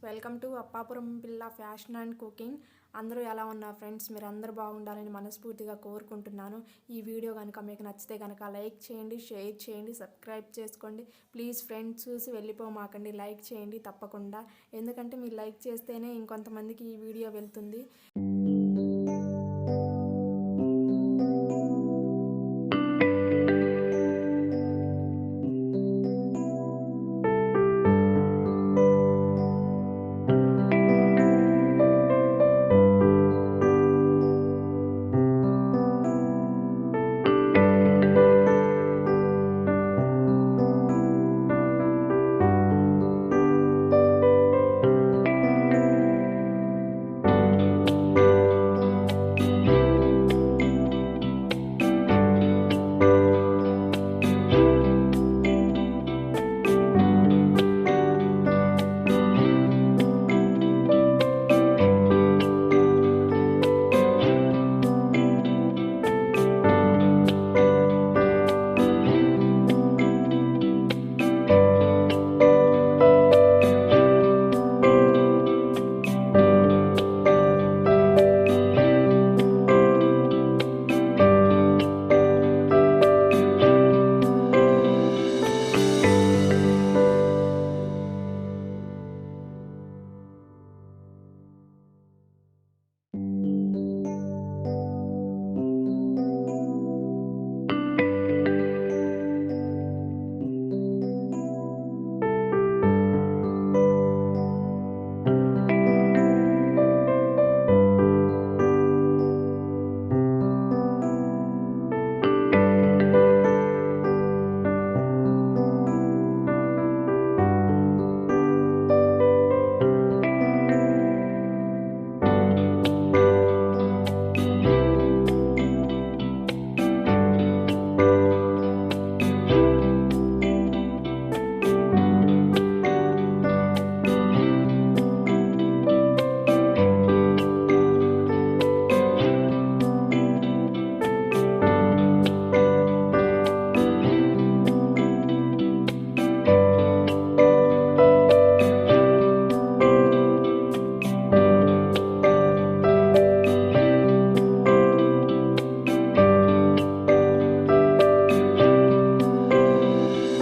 Welcome to Appapuram పిల్ల fashion and cooking. అందరూ ఎలా ఉన్నారు ఫ్రెండ్స్? మీరు అందరూ బాగుండాలని మనస్ఫూర్తిగా కోరుకుంటున్నాను. ఈ వీడియో కనుక మీకు నచ్చితే కనుక లైక్ చేయండి, షేర్ చేయండి, సబ్స్క్రైబ్ చేసుకోండి. ప్లీజ్ ఫ్రెండ్స్ చూసి వెళ్ళిపోమాకండి, లైక్ చేయండి తప్పకుండా. ఎందుకంటే మీరు లైక్ చేస్తేనే ఇంకొంతమందికి ఈ వీడియో వెళ్తుంది.